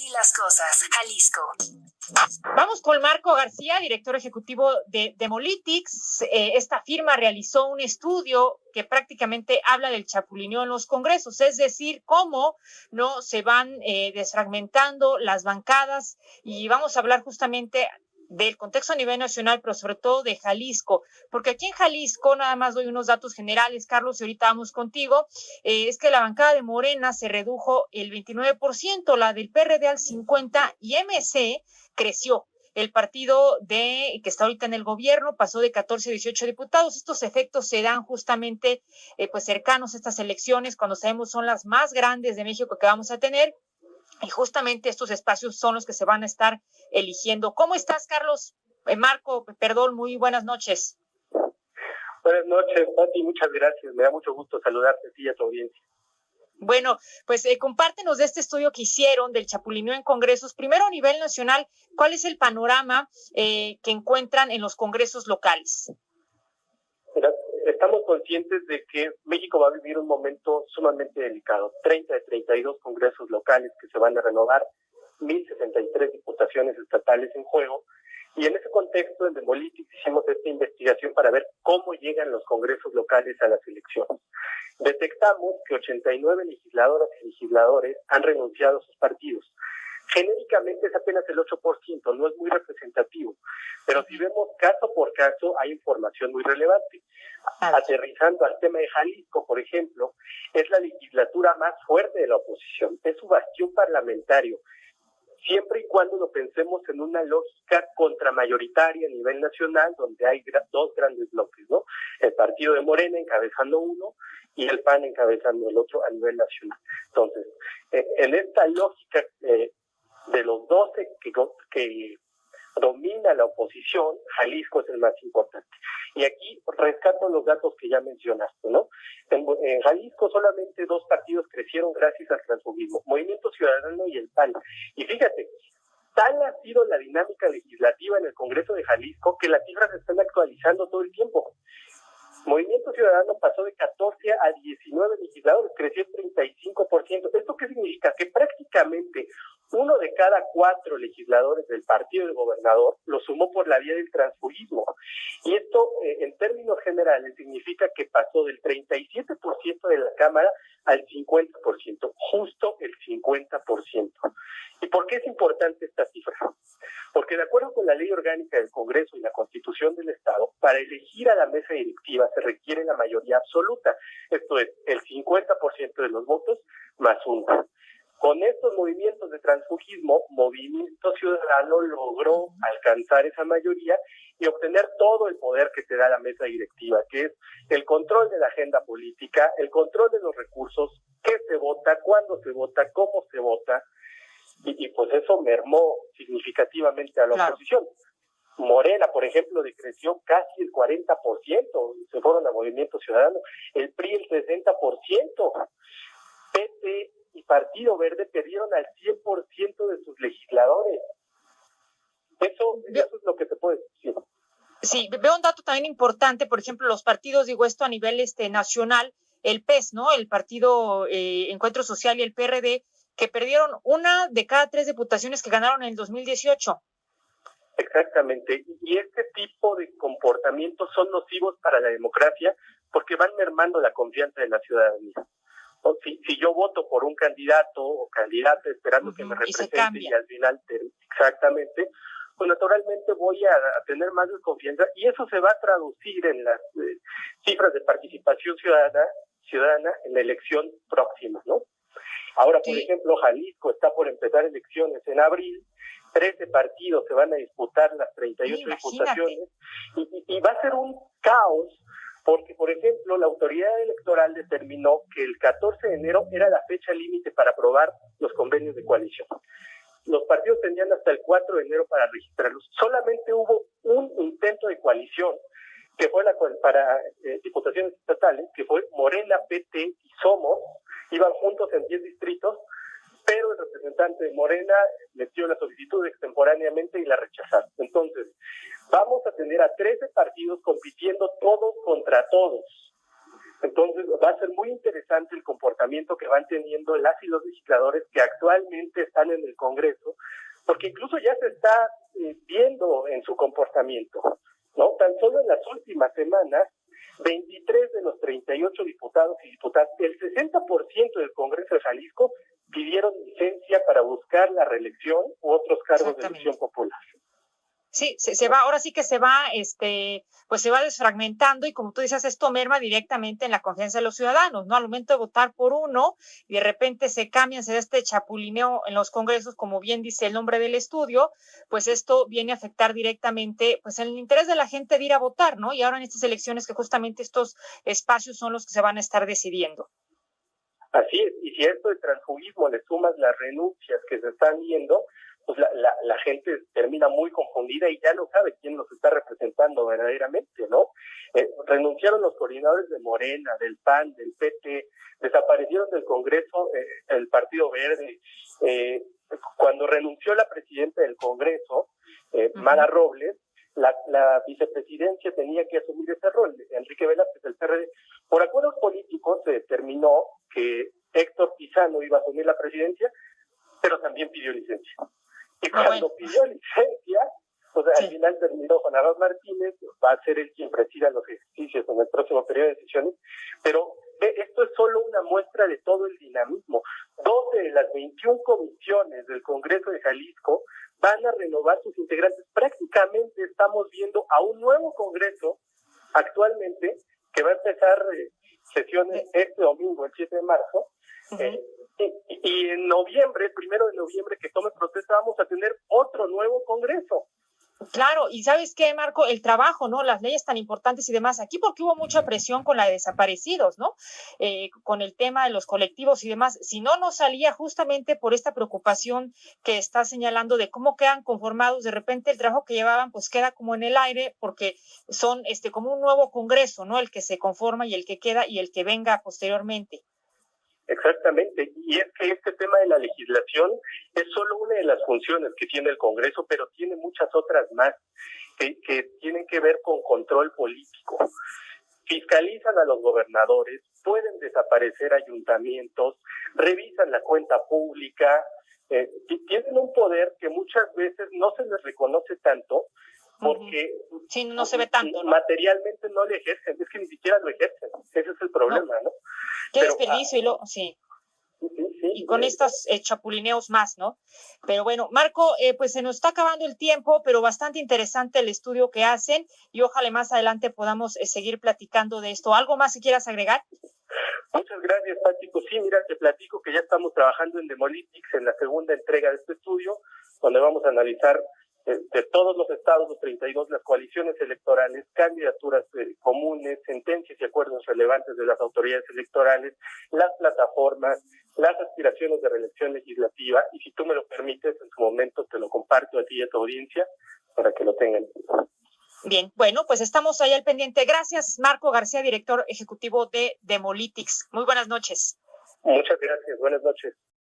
Así las cosas, Jalisco. Vamos con Marco García, director ejecutivo de Demolytics. Esta firma realizó un estudio que prácticamente habla del chapulineo en los congresos, es decir, cómo no se van desfragmentando las bancadas, y vamos a hablar justamente del contexto a nivel nacional, pero sobre todo de Jalisco, porque aquí en Jalisco, nada más doy unos datos generales, Carlos, y ahorita vamos contigo, es que la bancada de Morena se redujo el 29%, la del PRD al 50% y MC creció. El partido que está ahorita en el gobierno pasó de 14 a 18 diputados. Estos efectos se dan justamente pues cercanos a estas elecciones, cuando sabemos son las más grandes de México que vamos a tener, y justamente estos espacios son los que se van a estar eligiendo. ¿Cómo estás, Carlos? Marco, perdón, muy buenas noches. Buenas noches, Pati, muchas gracias. Me da mucho gusto saludarte a ti y a tu audiencia. Bueno, pues compártenos de este estudio que hicieron del chapulineo en congresos. Primero, a nivel nacional, ¿cuál es el panorama que encuentran en los congresos locales? Mira, estamos conscientes de que México va a vivir un momento sumamente delicado. 30 de 32 congresos locales que se van a renovar, 1,063 diputaciones estatales en juego. Y en ese contexto, en Demolytics hicimos esta investigación para ver cómo llegan los congresos locales a las elecciones. Detectamos que 89 legisladoras y legisladores han renunciado a sus partidos. Genéricamente es apenas el 8%, no es muy representativo, pero si vemos caso por caso hay información muy relevante. Aterrizando al tema de Jalisco, por ejemplo, es la legislatura más fuerte de la oposición, es su bastión parlamentario, siempre y cuando lo pensemos en una lógica contramayoritaria a nivel nacional, donde hay dos grandes bloques, ¿no? El partido de Morena encabezando uno y el PAN encabezando el otro a nivel nacional. Entonces, en esta lógica de los 12 que domina la oposición, Jalisco es el más importante. Y aquí rescato los datos que ya mencionaste, ¿no? En Jalisco solamente 2 partidos crecieron gracias al transfugismo, Movimiento Ciudadano y el PAN. Y fíjate, tal ha sido la dinámica legislativa en el Congreso de Jalisco que las cifras se están actualizando todo el tiempo. Movimiento Ciudadano pasó de 14 a 19 legisladores, creció el 35%. ¿Esto qué significa? Que prácticamente 1 de cada 4 legisladores del partido del gobernador lo sumó por la vía del transfugismo. Y esto, en términos generales, significa que pasó del 37% de la Cámara al 50%, justo el 50%. ¿Y por qué es importante esta cifra? Porque de acuerdo con la Ley Orgánica del Congreso y la Constitución del Estado, para elegir a la mesa directiva se requiere la mayoría absoluta, esto es, el 50% de los votos más 1. Con estos movimientos de transfugismo, Movimiento Ciudadano logró alcanzar esa mayoría y obtener todo el poder que te da la mesa directiva, que es el control de la agenda política, el control de los recursos, qué se vota, cuándo se vota, cómo se vota, y pues eso mermó significativamente a la oposición. Morena, por ejemplo, decreció casi el 40%, se fueron a Movimiento Ciudadano, el PRI el 60%, PT y Partido Verde perdieron al 100% de sus legisladores. Eso es lo que se puede decir. Sí, veo un dato también importante, por ejemplo, los partidos, digo esto a nivel nacional, el PES, ¿no? El Partido Encuentro Social y el PRD, que perdieron 1 de cada 3 diputaciones que ganaron en el 2018. Exactamente, y este tipo de comportamientos son nocivos para la democracia porque van mermando la confianza de la ciudadanía. Si yo voto por un candidato o candidata esperando que me represente y al final, exactamente, pues naturalmente voy a tener más desconfianza y eso se va a traducir en las cifras de participación ciudadana en la elección próxima, ¿no? Ahora, por ejemplo, Jalisco está por empezar elecciones en abril, 13 partidos se van a disputar las 38 diputaciones y va a ser un caos porque, por ejemplo, la autoridad electoral determinó que el 14 de enero era la fecha límite para aprobar los convenios de coalición. Los partidos tenían hasta el 4 de enero para registrarlos. Solamente hubo un intento de coalición que fue para diputaciones estatales, que fue Morena, PT y Somos, iban juntos en 10 distritos, pero el representante de Morena metió la solicitud extemporáneamente y la rechazaron. Entonces, vamos a tener a 13 partidos compitiendo todos contra todos. Entonces va a ser muy interesante el comportamiento que van teniendo las y los legisladores que actualmente están en el Congreso, porque incluso ya se está viendo en su comportamiento, ¿no? Tan solo en las últimas semanas, 23 de los 38 diputados y diputadas, el 60% del Congreso de Jalisco pidieron licencia para buscar la reelección u otros cargos de elección popular. Sí, se va, ahora sí que se va, pues se va desfragmentando y como tú dices, esto merma directamente en la confianza de los ciudadanos, ¿no? Al momento de votar por uno y de repente se cambian, se da este chapulineo en los congresos, como bien dice el nombre del estudio, pues esto viene a afectar directamente, pues en el interés de la gente de ir a votar, ¿no? Y ahora en estas elecciones que justamente estos espacios son los que se van a estar decidiendo. Así es, y si a esto de transfugismo le sumas las renuncias que se están viendo, pues la gente termina muy confundida y ya no sabe quién los está representando verdaderamente, ¿no? Renunciaron los coordinadores de Morena, del PAN, del PT, desaparecieron del Congreso el Partido Verde. Cuando renunció la presidenta del Congreso, Mara Robles, la vicepresidencia tenía que asumir ese rol. Enrique Velázquez, del PRD. Por acuerdos políticos se determinó que Héctor Pizano iba a asumir la presidencia, pero también pidió licencia. Y cuando pidió licencia, pues al final terminó con Aarón Martínez, va a ser él quien presida los ejercicios en el próximo periodo de sesiones, pero esto es solo una muestra de todo el dinamismo. 12 de las 21 comisiones del Congreso de Jalisco van a renovar sus integrantes. Prácticamente estamos viendo a un nuevo Congreso actualmente que va a empezar sesiones este domingo, el 7 de marzo, y en noviembre, el 1 de noviembre, que tome protesta, vamos a tener otro nuevo Congreso. Claro, y ¿sabes qué, Marco? El trabajo, ¿no? Las leyes tan importantes y demás. Aquí porque hubo mucha presión con la de desaparecidos, ¿no? Con el tema de los colectivos y demás. Si no, no salía justamente por esta preocupación que está señalando de cómo quedan conformados. De repente el trabajo que llevaban pues queda como en el aire porque son como un nuevo Congreso, ¿no? El que se conforma y el que queda y el que venga posteriormente. Exactamente, y es que este tema de la legislación es solo una de las funciones que tiene el Congreso, pero tiene muchas otras más que tienen que ver con control político. Fiscalizan a los gobernadores, pueden desaparecer ayuntamientos, revisan la cuenta pública, tienen un poder que muchas veces no se les reconoce tanto porque sí, no se ve tanto, ¿no? Materialmente no lo ejercen, es que ni siquiera lo ejercen, ese es el problema, ¿no? Qué desperdicio, sí. Y con estos chapulineos más, ¿no? Pero bueno, Marco, pues se nos está acabando el tiempo, pero bastante interesante el estudio que hacen y ojalá más adelante podamos seguir platicando de esto. ¿Algo más que quieras agregar? Muchas gracias, Pático. Sí, mira, te platico que ya estamos trabajando en Demolitics, en la segunda entrega de este estudio, donde vamos a analizar de todos los estados, los 32, las coaliciones electorales, candidaturas comunes, sentencias y acuerdos relevantes de las autoridades electorales, las plataformas, las aspiraciones de reelección legislativa, y si tú me lo permites, en su momento te lo comparto a ti y a tu audiencia para que lo tengan. Bien, bueno, pues estamos ahí al pendiente. Gracias, Marco García, director ejecutivo de Demolitics. Muy buenas noches. Muchas gracias, buenas noches.